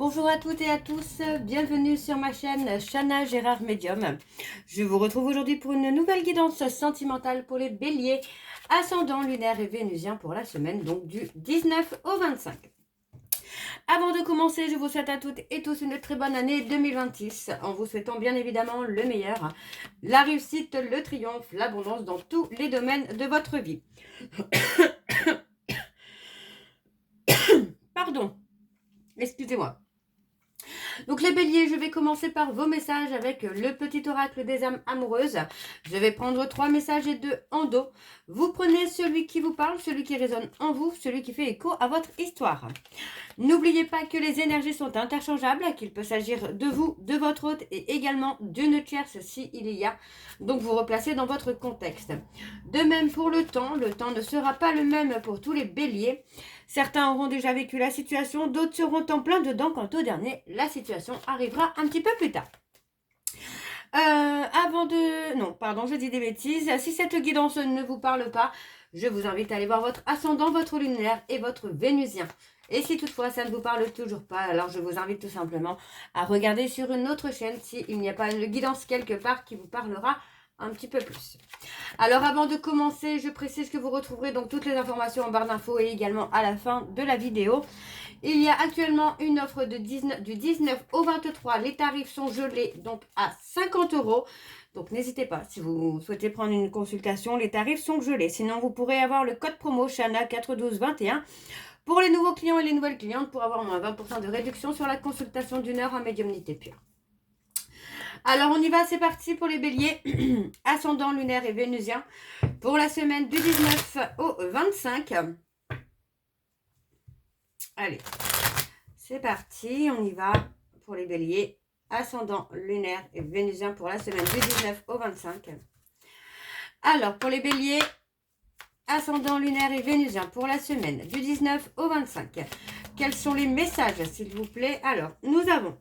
Bonjour à toutes et à tous, bienvenue sur ma chaîne Chana Gérard Medium. Je vous retrouve aujourd'hui pour une nouvelle guidance sentimentale pour les béliers, ascendant lunaire et vénusien pour la semaine donc du 19 au 25. Avant de commencer, je vous souhaite à toutes et tous une très bonne année 2026, en vous souhaitant bien évidemment le meilleur, la réussite, le triomphe, l'abondance dans tous les domaines de votre vie. Pardon, excusez-moi. Donc les béliers, je vais commencer par vos messages avec le petit oracle des âmes amoureuses. Je vais prendre 3 messages et 2 en dos. Vous prenez celui qui vous parle, celui qui résonne en vous, celui qui fait écho à votre histoire. N'oubliez pas que les énergies sont interchangeables, qu'il peut s'agir de vous, de votre hôte et également d'une tierce s'il y a. Donc vous replacez dans votre contexte. De même pour le temps ne sera pas le même pour tous les béliers. Certains auront déjà vécu la situation, d'autres seront en plein dedans. Quant au dernier, la situation arrivera un petit peu plus tard. Je dis des bêtises. Si cette guidance ne vous parle pas, je vous invite à aller voir votre ascendant, votre lunaire et votre vénusien. Et si toutefois ça ne vous parle toujours pas, alors je vous invite tout simplement à regarder sur une autre chaîne s'il n'y a pas une guidance quelque part qui vous parlera un petit peu plus. Alors avant de commencer, je précise que vous retrouverez donc toutes les informations en barre d'infos et également à la fin de la vidéo. Il y a actuellement une offre du 19 au 23. Les tarifs sont gelés donc à 50 €. Donc n'hésitez pas, si vous souhaitez prendre une consultation, les tarifs sont gelés. Sinon, vous pourrez avoir le code promo Chana 41221 pour les nouveaux clients et les nouvelles clientes pour avoir moins 20% de réduction sur la consultation d'1 heure en médiumnité pure. Alors on y va, c'est parti pour les béliers, ascendant lunaire et vénusien, pour la semaine du 19 au 25. Allez, c'est parti, on y va pour les béliers, ascendant lunaire et vénusien pour la semaine du 19 au 25. Alors pour les béliers, ascendant lunaire et vénusien pour la semaine du 19 au 25. Quels sont les messages s'il vous plaît? Alors nous avons: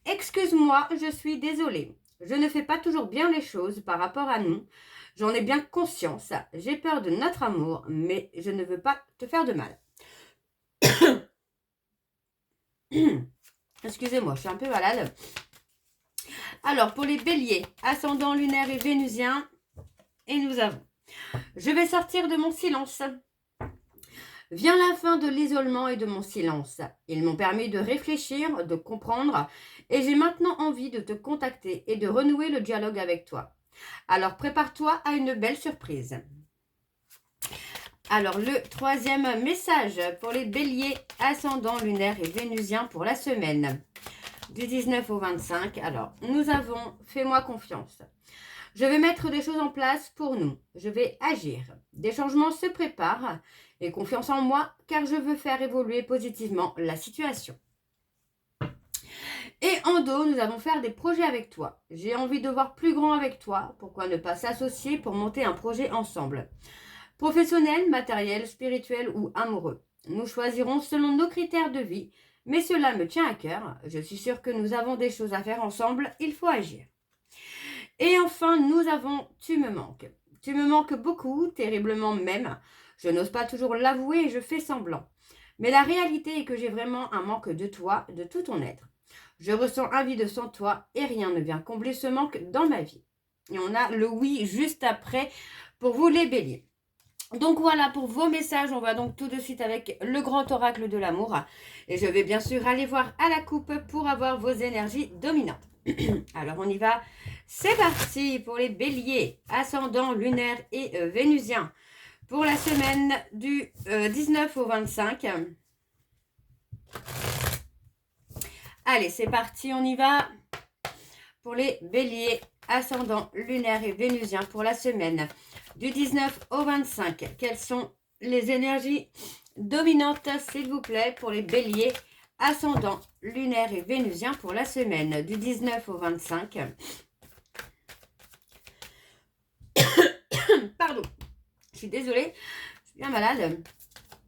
excuse-moi, je suis désolée. Je ne fais pas toujours bien les choses par rapport à nous. J'en ai bien conscience. J'ai peur de notre amour, mais je ne veux pas te faire de mal. Excusez-moi, je suis un peu malade. Alors, pour les béliers, ascendant lunaire et vénusien, et nous avons: je vais sortir de mon silence. Vient la fin de l'isolement et de mon silence. Ils m'ont permis de réfléchir, de comprendre, et j'ai maintenant envie de te contacter et de renouer le dialogue avec toi. Alors prépare-toi à une belle surprise. Alors le troisième message pour les béliers, ascendant lunaire et vénusien pour la semaine du 19 au 25. Alors nous avons: fais-moi confiance. Je vais mettre des choses en place pour nous. Je vais agir. Des changements se préparent. Aie confiance en moi car je veux faire évoluer positivement la situation. Et en dos, nous allons faire des projets avec toi. J'ai envie de voir plus grand avec toi. Pourquoi ne pas s'associer pour monter un projet ensemble? Professionnel, matériel, spirituel ou amoureux. Nous choisirons selon nos critères de vie. Mais cela me tient à cœur. Je suis sûre que nous avons des choses à faire ensemble. Il faut agir. Et enfin, nous avons: tu me manques. Tu me manques beaucoup, terriblement même. Je n'ose pas toujours l'avouer et je fais semblant. Mais la réalité est que j'ai vraiment un manque de toi, de tout ton être. Je ressens un vide sans toi et rien ne vient combler ce manque dans ma vie. Et on a le oui juste après pour vous les béliers. Donc voilà pour vos messages. On va donc tout de suite avec le grand oracle de l'amour. Et je vais bien sûr aller voir à la coupe pour avoir vos énergies dominantes. Alors on y va. C'est parti pour les béliers, ascendant lunaire et vénusien pour la semaine du 19 au 25. Allez, c'est parti, on y va pour les béliers, ascendant lunaire et vénusien pour la semaine du 19 au 25. Quelles sont les énergies dominantes, s'il vous plaît, pour les béliers, ascendant lunaire et vénusien pour la semaine du 19 au 25? Pardon, je suis désolée, je suis bien malade,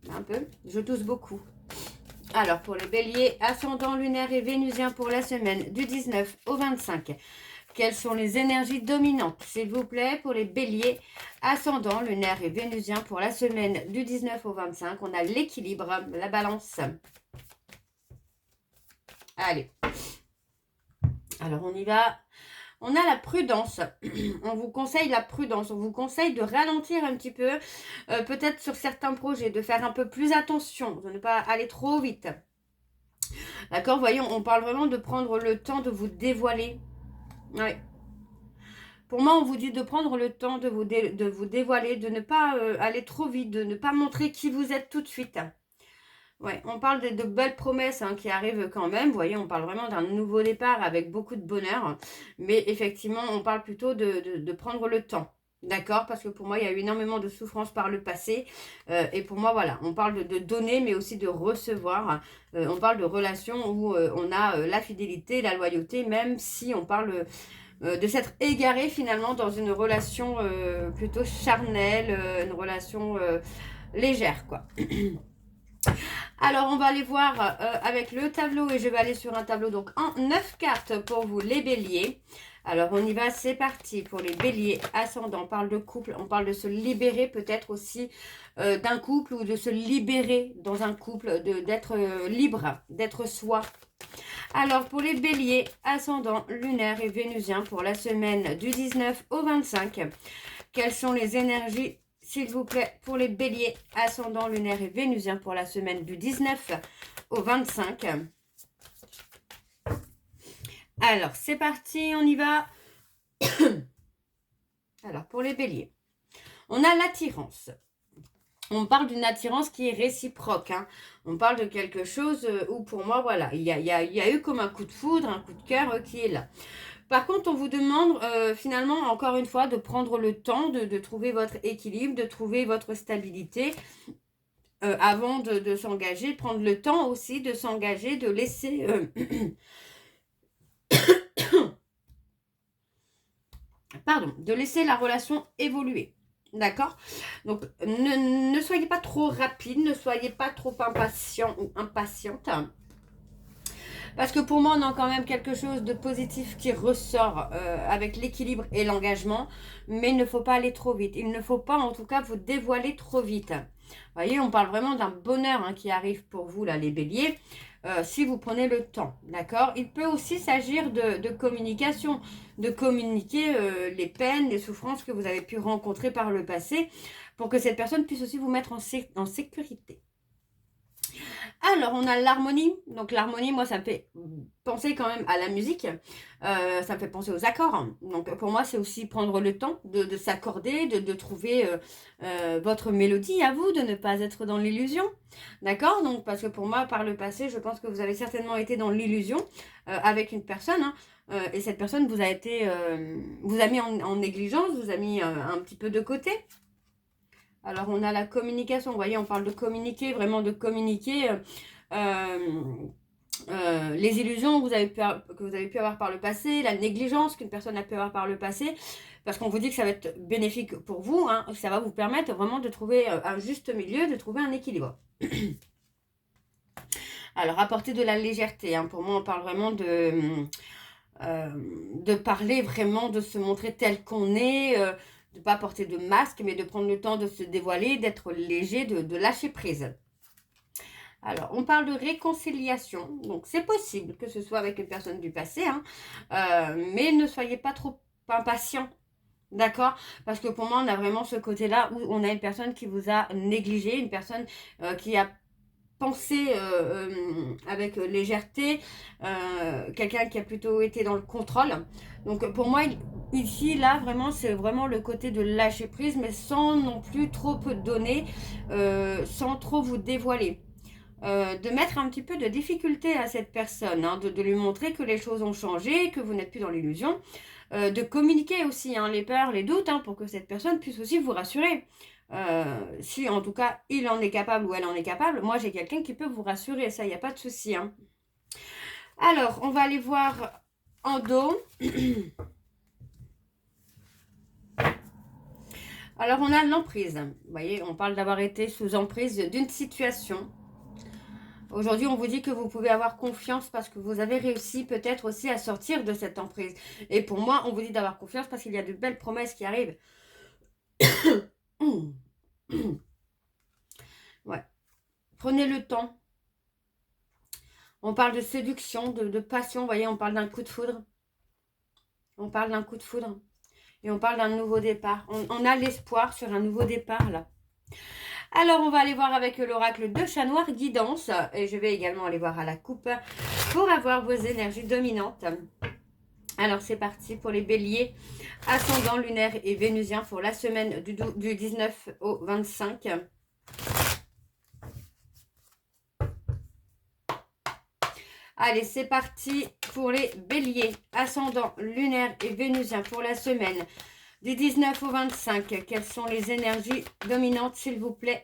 un peu, je tousse beaucoup. Alors, pour les béliers, ascendant lunaire et vénusien pour la semaine du 19 au 25. Quelles sont les énergies dominantes, s'il vous plaît, pour les béliers, ascendant lunaire et vénusien pour la semaine du 19 au 25? On a l'équilibre, la balance. Allez. Alors, on y va. On a la prudence. On vous conseille la prudence. On vous conseille de ralentir un petit peu, peut-être sur certains projets, de faire un peu plus attention, de ne pas aller trop vite. D'accord, voyons, on parle vraiment de prendre le temps de vous dévoiler. Oui. Pour moi, on vous dit de prendre le temps de vous dévoiler, de ne pas aller trop vite, de ne pas montrer qui vous êtes tout de suite. Ouais, on parle de belles promesses hein, qui arrivent quand même. Vous voyez, on parle vraiment d'un nouveau départ avec beaucoup de bonheur. Mais effectivement, on parle plutôt de prendre le temps. D'accord? Parce que pour moi, il y a eu énormément de souffrance par le passé. Et pour moi, voilà, on parle de donner, mais aussi de recevoir. On parle de relations où on a la fidélité, la loyauté, même si on parle de s'être égaré finalement dans une relation plutôt charnelle, une relation légère, quoi. Alors, on va aller voir avec le tableau et je vais aller sur un tableau donc en 9 cartes pour vous les béliers. Alors, on y va, c'est parti pour les béliers ascendants. On parle de couple, on parle de se libérer peut-être aussi d'un couple ou de se libérer dans un couple, d'être libre, d'être soi. Alors, pour les béliers ascendants, lunaires et vénusiens pour la semaine du 19 au 25, quelles sont les énergies s'il vous plaît, pour les béliers, ascendant lunaire et vénusien pour la semaine du 19 au 25. Alors, c'est parti, on y va. Alors, pour les béliers, on a l'attirance. On parle d'une attirance qui est réciproque. Hein. On parle de quelque chose où, pour moi, voilà, il y a eu comme un coup de foudre, un coup de cœur qui est là. Par contre, on vous demande finalement, encore une fois, de prendre le temps de trouver votre équilibre, de trouver votre stabilité avant de s'engager, prendre le temps aussi de s'engager, de laisser... Pardon, de laisser la relation évoluer. D'accord? Donc, ne soyez pas trop rapide, ne soyez pas trop impatient ou impatiente. Parce que pour moi, on a quand même quelque chose de positif qui ressort avec l'équilibre et l'engagement. Mais il ne faut pas aller trop vite. Il ne faut pas, en tout cas, vous dévoiler trop vite. Vous voyez, on parle vraiment d'un bonheur hein, qui arrive pour vous, là, les béliers, si vous prenez le temps. D'accord? Il peut aussi s'agir de communication, de communiquer les peines, les souffrances que vous avez pu rencontrer par le passé pour que cette personne puisse aussi vous mettre en sécurité. Alors, on a l'harmonie. Donc, l'harmonie, moi, ça me fait penser quand même à la musique. Ça me fait penser aux accords. Donc, pour moi, c'est aussi prendre le temps de s'accorder, de trouver votre mélodie à vous, de ne pas être dans l'illusion. D'accord? Donc, parce que pour moi, par le passé, je pense que vous avez certainement été dans l'illusion avec une personne. Hein, et cette personne vous a été, vous a mis en négligence, vous a mis un petit peu de côté. Alors, on a la communication. Vous voyez, on parle de communiquer, vraiment de communiquer les illusions que vous avez pu avoir par le passé, la négligence qu'une personne a pu avoir par le passé, parce qu'on vous dit que ça va être bénéfique pour vous, hein, ça va vous permettre vraiment de trouver un juste milieu, de trouver un équilibre. Alors, apporter de la légèreté. Hein, pour moi, on parle vraiment de parler vraiment, de se montrer tel qu'on est, de ne pas porter de masque, mais de prendre le temps de se dévoiler, d'être léger, de lâcher prise. Alors, on parle de réconciliation. Donc, c'est possible que ce soit avec une personne du passé, hein, mais ne soyez pas trop impatient. D'accord? Parce que pour moi, on a vraiment ce côté-là où on a une personne qui vous a négligé, une personne qui a pensé avec légèreté, quelqu'un qui a plutôt été dans le contrôle. Donc, pour moi, ici, là, vraiment, c'est vraiment le côté de lâcher prise, mais sans non plus trop donner, sans trop vous dévoiler. De mettre un petit peu de difficulté à cette personne, hein, de lui montrer que les choses ont changé, que vous n'êtes plus dans l'illusion, de communiquer aussi hein, les peurs, les doutes, hein, pour que cette personne puisse aussi vous rassurer. Si en tout cas il en est capable ou elle en est capable, moi j'ai quelqu'un qui peut vous rassurer, ça il n'y a pas de souci. Hein. Alors, on va aller voir en dos. Alors, on a l'emprise. Vous voyez, on parle d'avoir été sous emprise d'une situation. Aujourd'hui, on vous dit que vous pouvez avoir confiance parce que vous avez réussi peut-être aussi à sortir de cette emprise. Et pour moi, on vous dit d'avoir confiance parce qu'il y a de belles promesses qui arrivent. Ouais. Prenez le temps. On parle de séduction, de passion. Vous voyez, on parle d'un coup de foudre. On parle d'un coup de foudre. Et on parle d'un nouveau départ. On a l'espoir sur un nouveau départ, là. Alors, on va aller voir avec l'oracle de Chat Noir Guidance. Et je vais également aller voir à la coupe pour avoir vos énergies dominantes. Alors, c'est parti pour les béliers, ascendant lunaire et vénusien pour la semaine du 19 au 25. Allez, c'est parti pour les béliers, ascendant lunaire et vénusien pour la semaine du 19 au 25. Quelles sont les énergies dominantes, s'il vous plaît,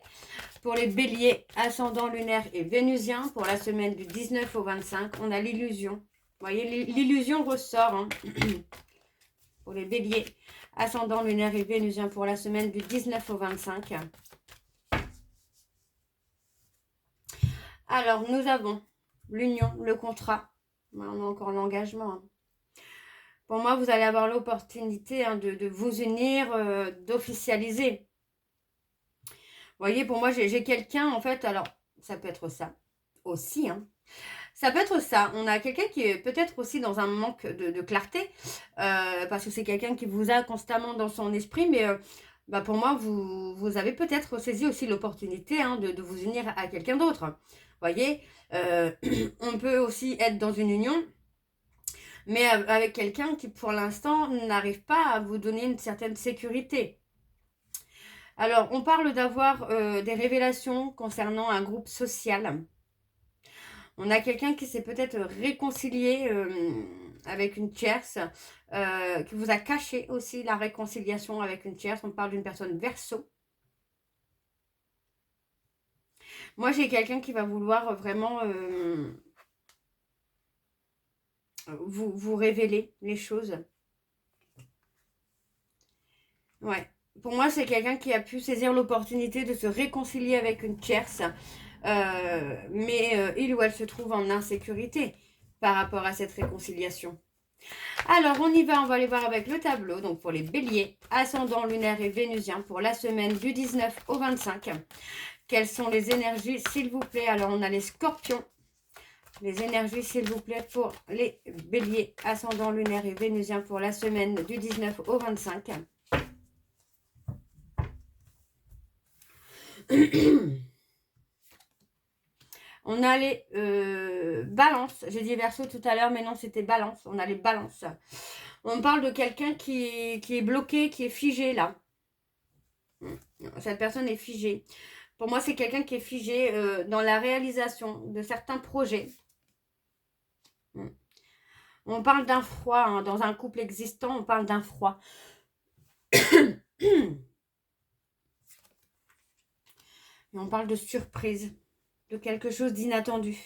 pour les béliers, ascendant lunaire et vénusien pour la semaine du 19 au 25. On a l'illusion. Vous voyez, l'illusion ressort hein, pour les béliers, ascendant lunaire et vénusien pour la semaine du 19 au 25. Alors, nous avons l'union, le contrat. On a encore l'engagement. Hein. Pour moi, vous allez avoir l'opportunité hein, de vous unir, d'officialiser. Vous voyez, pour moi, j'ai quelqu'un, en fait, alors, ça peut être ça aussi. Hein. Ça peut être ça. On a quelqu'un qui est peut-être aussi dans un manque de clarté, parce que c'est quelqu'un qui vous a constamment dans son esprit, mais bah pour moi, vous avez peut-être saisi aussi l'opportunité hein, de vous unir à quelqu'un d'autre. Vous voyez, on peut aussi être dans une union, mais avec quelqu'un qui, pour l'instant, n'arrive pas à vous donner une certaine sécurité. Alors, on parle d'avoir des révélations concernant un groupe social. On a quelqu'un qui s'est peut-être réconcilié avec une tierce, qui vous a caché aussi la réconciliation avec une tierce. On parle d'une personne Verseau. Moi, j'ai quelqu'un qui va vouloir vraiment vous révéler les choses. Ouais. Pour moi, c'est quelqu'un qui a pu saisir l'opportunité de se réconcilier avec une tierce, mais il ou elle se trouve en insécurité par rapport à cette réconciliation. Alors, on y va, on va aller voir avec le tableau. Donc, pour les béliers, ascendant lunaire et vénusien pour la semaine du 19 au 25. Quelles sont les énergies, s'il vous plaît? Alors, on a les scorpions. Les énergies, s'il vous plaît, pour les béliers, ascendant lunaire et vénusien pour la semaine du 19 au 25. On a les balances. J'ai dit verseau tout à l'heure, mais non, c'était balance. On a les balances. On parle de quelqu'un qui est bloqué, qui est figé là. Cette personne est figée. Pour moi, c'est quelqu'un qui est figé dans la réalisation de certains projets. On parle d'un froid. Hein. Dans un couple existant, on parle d'un froid. Et on parle de surprise, de quelque chose d'inattendu.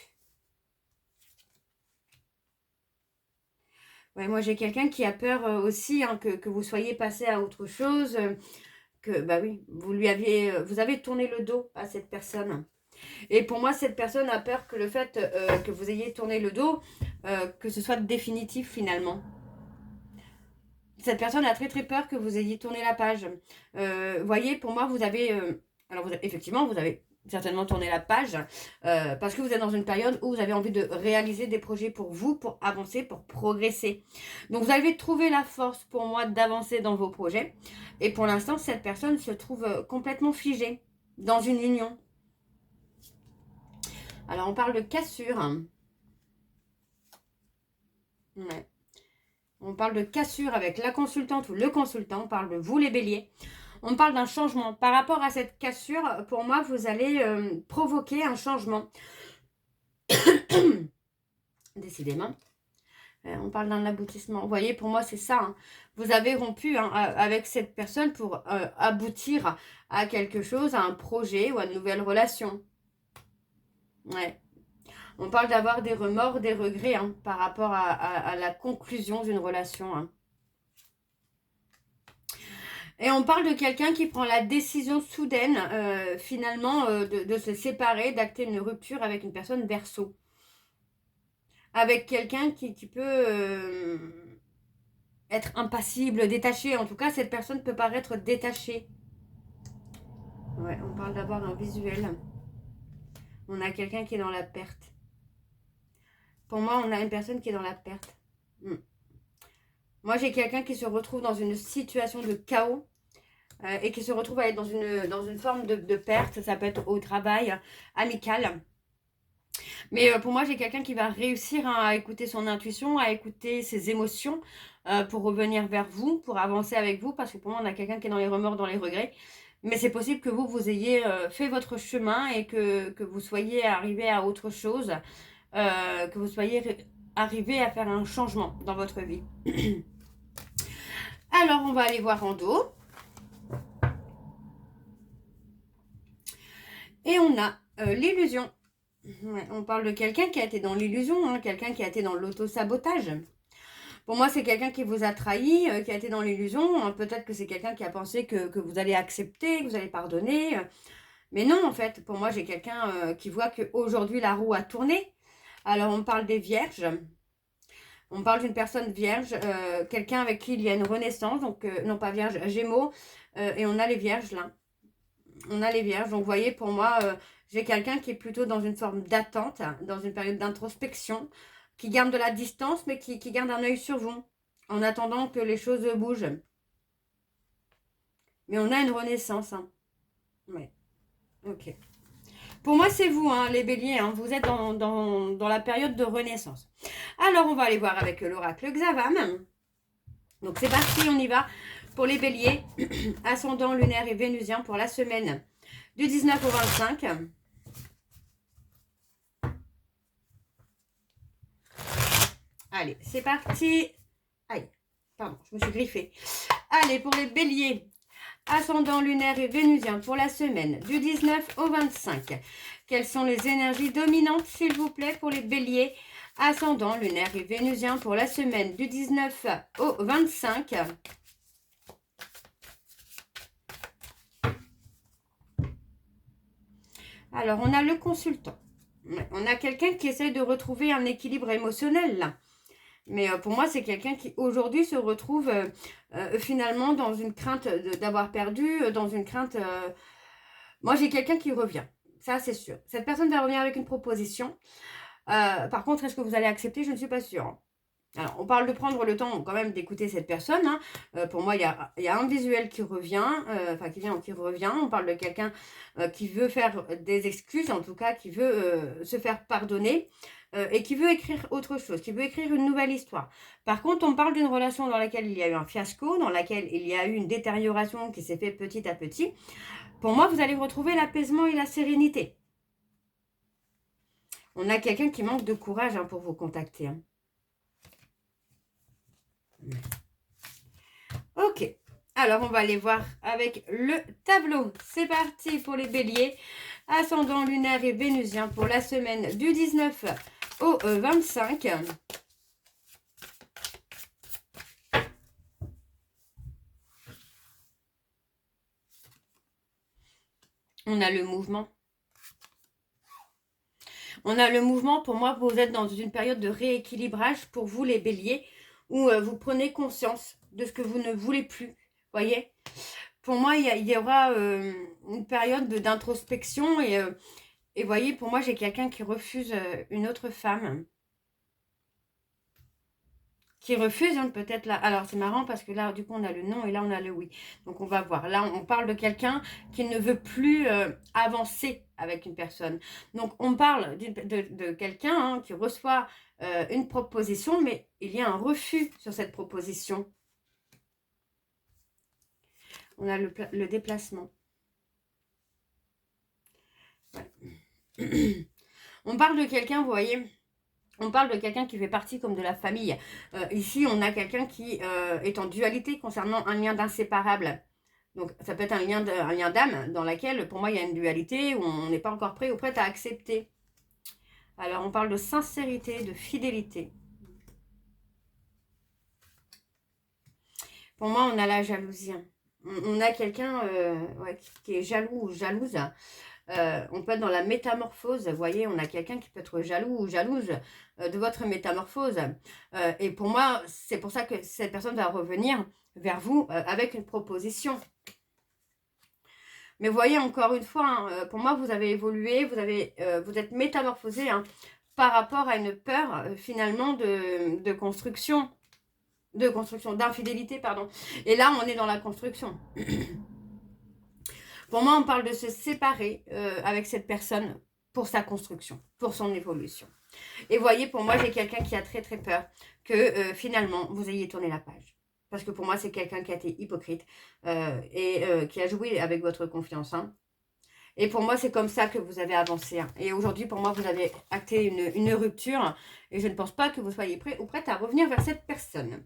Ouais, moi, j'ai quelqu'un qui a peur aussi hein, que vous soyez passé à autre chose, que, bah oui, vous avez tourné le dos à cette personne. Et pour moi, cette personne a peur que le fait que vous ayez tourné le dos, que ce soit définitif finalement. Cette personne a très très peur que vous ayez tourné la page. Voyez, pour moi, vous avez... effectivement, vous avez certainement tourné la page parce que vous êtes dans une période où vous avez envie de réaliser des projets pour vous, pour avancer, pour progresser. Donc, vous avez trouvé la force pour moi d'avancer dans vos projets. Et pour l'instant, cette personne se trouve complètement figée dans une union. Alors, on parle de cassure. Ouais. On parle de cassure avec la consultante ou le consultant. On parle de vous, les béliers. On parle d'un changement. Par rapport à cette cassure, pour moi, vous allez provoquer un changement. Décidément. On parle d'un aboutissement. Vous voyez, pour moi, c'est ça. Hein. Vous avez rompu hein, avec cette personne pour aboutir à quelque chose, à un projet ou à une nouvelle relation. Ouais. On parle d'avoir des remords, des regrets hein, par rapport à la conclusion d'une relation. Hein. Et on parle de quelqu'un qui prend la décision soudaine, finalement, de se séparer, d'acter une rupture avec une personne Verseau. Avec quelqu'un qui peut être impassible, détaché. En tout cas, cette personne peut paraître détachée. Ouais, on parle d'avoir un visuel. On a quelqu'un qui est dans la perte. Pour moi, on a une personne qui est dans la perte. Moi, j'ai quelqu'un qui se retrouve dans une situation de chaos et qui se retrouve à être dans une forme de perte. Ça peut être au travail, amical. Mais pour moi, j'ai quelqu'un qui va réussir à écouter son intuition, à écouter ses émotions pour revenir vers vous, pour avancer avec vous. Parce que pour moi, on a quelqu'un qui est dans les remords, dans les regrets. Mais c'est possible que vous ayez fait votre chemin et que vous soyez arrivé à autre chose, que vous soyez arrivé à faire un changement dans votre vie. Alors, on va aller voir en dos. Et on a l'illusion. Ouais, on parle de quelqu'un qui a été dans l'illusion, hein, quelqu'un qui a été dans l'auto-sabotage. Pour moi, c'est quelqu'un qui vous a trahi, qui a été dans l'illusion. Peut-être que c'est quelqu'un qui a pensé que vous allez accepter, que vous allez pardonner. Mais non, en fait, pour moi, j'ai quelqu'un qui voit qu'aujourd'hui, la roue a tourné. Alors, on parle des vierges. On parle d'une personne vierge, quelqu'un avec qui il y a une renaissance. Donc, non pas vierge, gémeaux. Et on a les vierges, là. On a les vierges. Donc, vous voyez, pour moi, j'ai quelqu'un qui est plutôt dans une forme d'attente, dans une période d'introspection, qui garde de la distance, mais qui garde un œil sur vous, en attendant que les choses bougent. Mais on a une renaissance. Hein. Ouais. Ok. Pour moi, c'est vous, hein, les béliers. Hein, vous êtes dans la période de renaissance. Alors, on va aller voir avec l'oracle Xavam. Donc, c'est parti, on y va. Pour les béliers, ascendant lunaire et vénusien pour la semaine du 19 au 25. Allez, c'est parti. Aïe, pardon, je me suis griffée. Allez, pour les béliers, ascendant lunaire et vénusien pour la semaine du 19 au 25. Quelles sont les énergies dominantes, s'il vous plaît, pour les béliers, ascendant lunaire et vénusien pour la semaine du 19 au 25. Alors, on a le consultant. On a quelqu'un qui essaye de retrouver un équilibre émotionnel, là. Mais pour moi, c'est quelqu'un qui, aujourd'hui, se retrouve finalement dans une crainte d'avoir perdu, dans une crainte... Moi, j'ai quelqu'un qui revient. Ça, c'est sûr. Cette personne va revenir avec une proposition. Par contre, est-ce que vous allez accepter? Je ne suis pas sûre. Alors, on parle de prendre le temps quand même d'écouter cette personne. Hein. Pour moi, il y a un visuel qui revient, qui revient. On parle de quelqu'un qui veut faire des excuses, en tout cas, qui veut se faire pardonner et qui veut écrire autre chose, qui veut écrire une nouvelle histoire. Par contre, on parle d'une relation dans laquelle il y a eu un fiasco, dans laquelle il y a eu une détérioration qui s'est faite petit à petit. Pour moi, vous allez retrouver l'apaisement et la sérénité. On a quelqu'un qui manque de courage hein, pour vous contacter. Hein. Ok, alors on va aller voir avec le tableau. C'est parti pour les béliers, ascendant lunaire et vénusien pour la semaine du 19 au 25. On a le mouvement. On a le mouvement, pour moi, vous êtes dans une période de rééquilibrage pour vous les béliers, où vous prenez conscience de ce que vous ne voulez plus, voyez. Pour moi, il y aura une période d'introspection et voyez, pour moi, j'ai quelqu'un qui refuse une autre femme. Qui refuse, hein, peut-être là. Alors, c'est marrant parce que là, du coup, on a le non et là, on a le oui. Donc, on va voir. Là, on parle de quelqu'un qui ne veut plus avancer avec une personne. Donc, on parle de quelqu'un hein, qui reçoit une proposition, mais il y a un refus sur cette proposition. On a le déplacement. Ouais. On parle de quelqu'un, vous voyez... On parle de quelqu'un qui fait partie comme de la famille. Ici, on a quelqu'un qui est en dualité concernant un lien d'inséparable. Donc, ça peut être un lien d'âme dans laquelle, pour moi, il y a une dualité où on n'est pas encore prêt ou prête à accepter. Alors, on parle de sincérité, de fidélité. Pour moi, on a la jalousie. On a quelqu'un qui est jaloux ou jalouse. On peut être dans la métamorphose, vous voyez, on a quelqu'un qui peut être jaloux ou jalouse de votre métamorphose. Et pour moi, c'est pour ça que cette personne va revenir vers vous avec une proposition. Mais vous voyez, encore une fois, hein, pour moi, vous avez évolué, vous êtes métamorphosé. Hein. par rapport à une peur finalement de construction, d'infidélité, pardon. Et là, on est dans la construction. Pour moi, on parle de se séparer avec cette personne pour sa construction, pour son évolution. Et voyez, pour moi, j'ai quelqu'un qui a très très peur que finalement, vous ayez tourné la page. Parce que pour moi, c'est quelqu'un qui a été hypocrite et qui a joué avec votre confiance. Hein. Et pour moi, c'est comme ça que vous avez avancé. Hein. Et aujourd'hui, pour moi, vous avez acté une rupture. Et je ne pense pas que vous soyez prêt ou prête à revenir vers cette personne.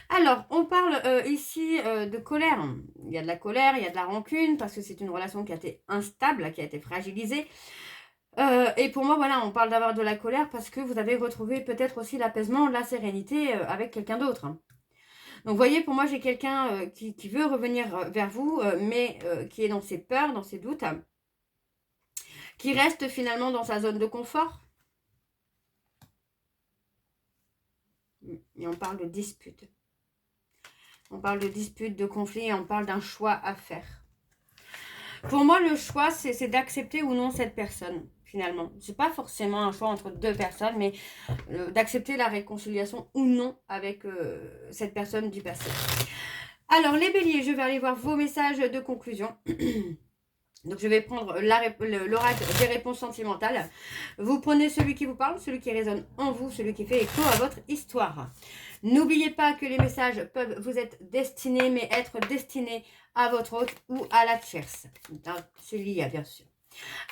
Alors, on parle ici de colère. Il y a de la colère, il y a de la rancune, parce que c'est une relation qui a été instable, qui a été fragilisée. Et pour moi, voilà, on parle d'avoir de la colère parce que vous avez retrouvé peut-être aussi l'apaisement, la sérénité avec quelqu'un d'autre. Hein. Donc, vous voyez, pour moi, j'ai quelqu'un qui veut revenir vers vous, mais qui est dans ses peurs, dans ses doutes, qui reste finalement dans sa zone de confort. Et on parle de dispute. On parle de dispute, de conflit, et on parle d'un choix à faire. Pour moi, le choix, c'est d'accepter ou non cette personne, finalement. Ce n'est pas forcément un choix entre deux personnes, mais d'accepter la réconciliation ou non avec cette personne du passé. Alors, les béliers, je vais aller voir vos messages de conclusion. Donc, je vais prendre l'oracle des réponses sentimentales. Vous prenez celui qui vous parle, celui qui résonne en vous, celui qui fait écho à votre histoire. N'oubliez pas que les messages peuvent vous être destinés, mais être destinés à votre hôte ou à la tierce. C'est lié, bien sûr.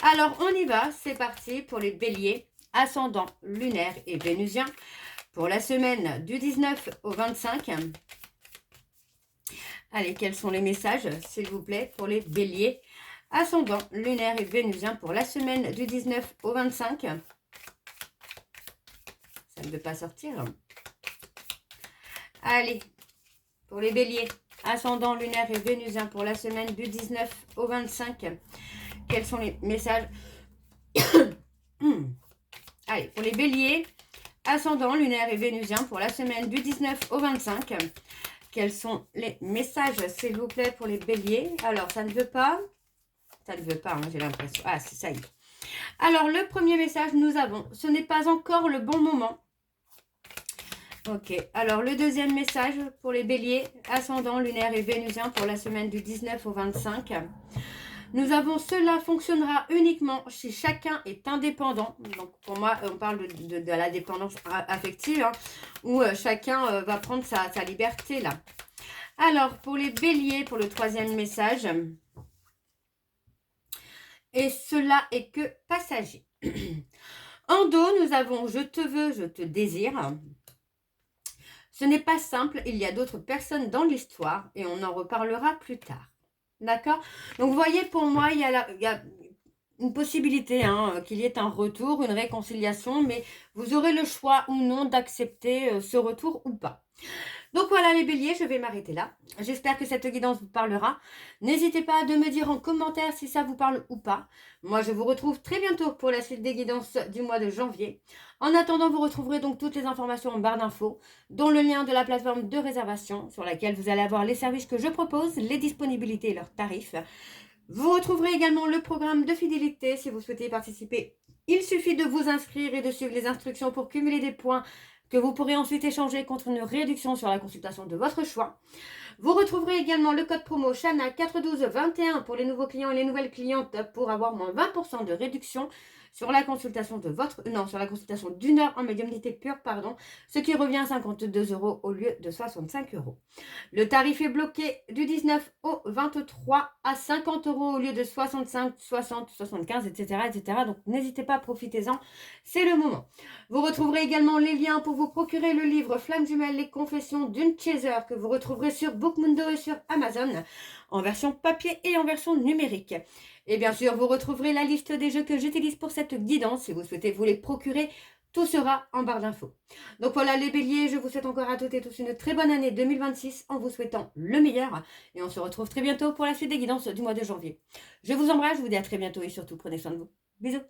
Alors, on y va. C'est parti pour les béliers, ascendant lunaire et vénusien, pour la semaine du 19 au 25. Allez, quels sont les messages, s'il vous plaît, pour les béliers, ascendant lunaire et vénusien, pour la semaine du 19 au 25. Ça ne veut pas sortir. Allez, pour les béliers, ascendant lunaire et vénusien, pour la semaine du 19 au 25. Quels sont les messages? Allez, pour les béliers, ascendant lunaire et vénusien, pour la semaine du 19 au 25. Quels sont les messages, s'il vous plaît, pour les béliers? Alors, ça ne veut pas. Ça ne veut pas, hein, j'ai l'impression. Ah, c'est ça y est. Alors, le premier message, nous avons, ce n'est pas encore le bon moment. Ok, alors le deuxième message pour les béliers, ascendant lunaire et vénusien, pour la semaine du 19 au 25. Nous avons, cela fonctionnera uniquement si chacun est indépendant. Donc pour moi, on parle de la dépendance affective, hein, où chacun va prendre sa liberté là. Alors pour les béliers, pour le troisième message, et cela est que passager. En dos, nous avons je te veux, je te désire. Ce n'est pas simple, il y a d'autres personnes dans l'histoire et on en reparlera plus tard. D'accord? Donc, vous voyez, pour moi, il y a une possibilité hein, qu'il y ait un retour, une réconciliation, mais vous aurez le choix ou non d'accepter ce retour ou pas. Donc voilà les béliers, je vais m'arrêter là. J'espère que cette guidance vous parlera. N'hésitez pas à me dire en commentaire si ça vous parle ou pas. Moi, je vous retrouve très bientôt pour la suite des guidances du mois de janvier. En attendant, vous retrouverez donc toutes les informations en barre d'infos, dont le lien de la plateforme de réservation sur laquelle vous allez avoir les services que je propose, les disponibilités et leurs tarifs. Vous retrouverez également le programme de fidélité si vous souhaitez participer. Il suffit de vous inscrire et de suivre les instructions pour cumuler des points que vous pourrez ensuite échanger contre une réduction sur la consultation de votre choix. Vous retrouverez également le code promo Chana 41221 pour les nouveaux clients et les nouvelles clientes pour avoir moins 20% de réduction sur la consultation sur la consultation d'une heure en médiumnité pure, ce qui revient à 52 € au lieu de 65 €. Le tarif est bloqué du 19 au 23 à 50 € au lieu de 65, 60, 75, etc. Donc n'hésitez pas, profitez-en, c'est le moment. Vous retrouverez également les liens pour vous procurer le livre Flamme jumelle, les confessions d'une chaser que vous retrouverez sur Bookmundo et sur Amazon en version papier et en version numérique. Et bien sûr, vous retrouverez la liste des jeux que j'utilise pour cette guidance. Si vous souhaitez vous les procurer, tout sera en barre d'infos. Donc voilà les béliers, je vous souhaite encore à toutes et tous une très bonne année 2026 en vous souhaitant le meilleur. Et on se retrouve très bientôt pour la suite des guidances du mois de janvier. Je vous embrasse, je vous dis à très bientôt et surtout prenez soin de vous. Bisous.